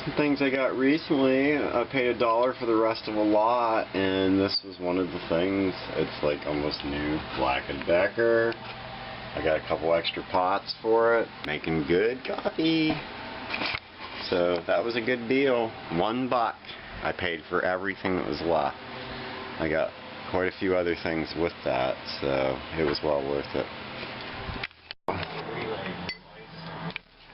some things I got recently. I paid $1 for the rest of a lot, and this was one of the things. It's like almost new. Black & Decker. I got a couple extra pots for it. Making good coffee. So that was a good deal. $1. I paid for everything that was left. I got quite a few other things with that, so it was well worth it.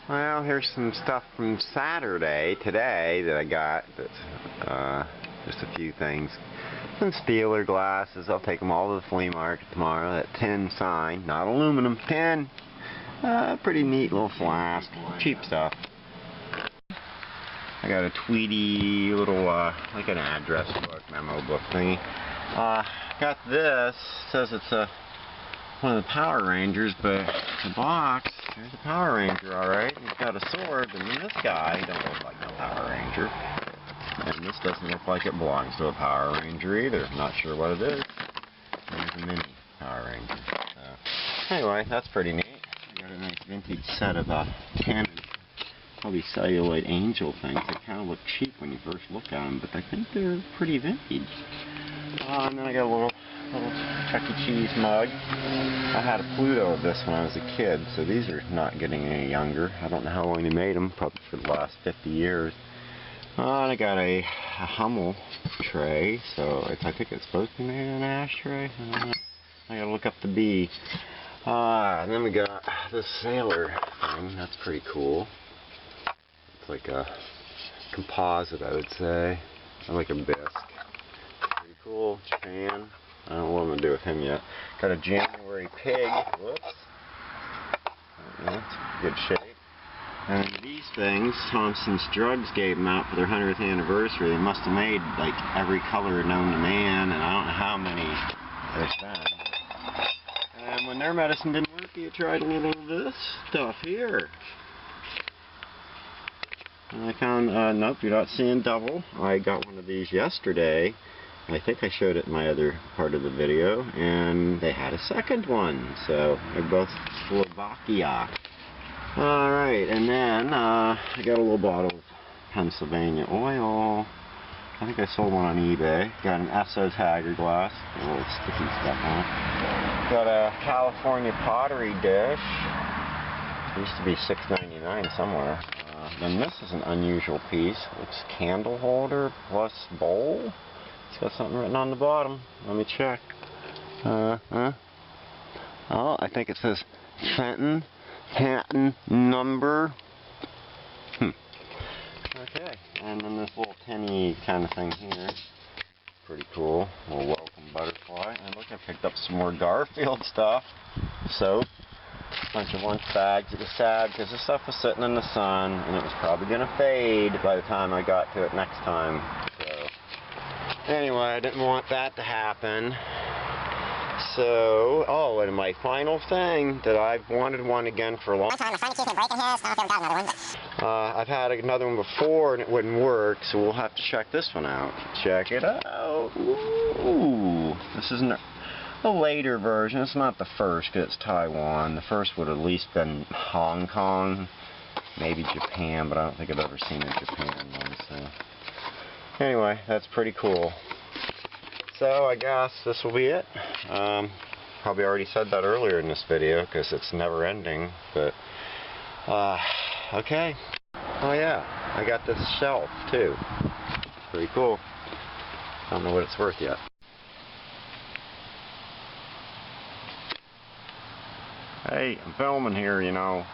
Well, here's some stuff from Saturday, today, that I got. That's just a few things. Some Steeler glasses. I'll take them all to the flea market tomorrow. That tin sign, not aluminum, tin. Pretty neat little flask. Cheap stuff. I got a Tweety little, like an address book, memo book thingy. Got this. It says it's one of the Power Rangers, but the box, there's a Power Ranger, alright. He's got a sword, and then this guy don't look like no Power Ranger. And this doesn't look like it belongs to a Power Ranger either. Not sure what it is. There's a mini Power Ranger. So, anyway, that's pretty neat. I got a nice vintage set of Canon, probably celluloid angel things. They kind of look cheap when you first look at them, but I think they're pretty vintage. And then I got a little Chuck E. Cheese mug. I had a Pluto of this when I was a kid, so these are not getting any younger. I don't know how long they made them, probably for the last 50 years. And I got a Hummel tray, so I think it's supposed to be made in an ashtray. I don't know. I gotta look up the B. And then we got this sailor thing. That's pretty cool. It's like a composite, I would say. I like a bisque. Pretty cool. Japan. I don't know what I'm going to do with him yet. Got a January pig. Whoops. That's in good shape. And these things, Thompson's Drugs gave them out for their 100th anniversary. They must have made like every color known to man, and I don't know how many there's been. And when their medicine didn't work, you tried a little of this stuff here. And I found, nope, you're not seeing double. I got one of these yesterday. I think I showed it in my other part of the video, and they had a second one, so they're both Slovakia. Alright, and then I got a little bottle of Pennsylvania oil. I think I sold one on eBay. Got an Esso Tiger glass, a little sticky stuff on it. Got a California pottery dish. It used to be $6.99 somewhere. Then this is an unusual piece. It's candle holder plus bowl. It's got something written on the bottom. Let me check. Oh, I think it says Fenton patent number. Okay, and then this little tinny kind of thing here. Pretty cool. A little welcome butterfly. And look, I picked up some more Garfield stuff. Soap. Bunch of lunch bags. It was sad because the stuff was sitting in the sun and it was probably going to fade by the time I got to it next time. So, anyway, I didn't want that to happen. So, oh, and my final thing that I've wanted one again for a long time. I've had another one before and it wouldn't work, so we'll have to check this one out. Check it out. Ooh, this is a later version. It's not the first because it's Taiwan. The first would have at least been Hong Kong, maybe Japan, but I don't think I've ever seen a Japan one. So, anyway, that's pretty cool. So I guess this will be it. Probably already said that earlier in this video because it's never ending, but okay. Oh yeah, I got this shelf too. Pretty cool. I don't know what it's worth yet. Hey, I'm filming here, you know.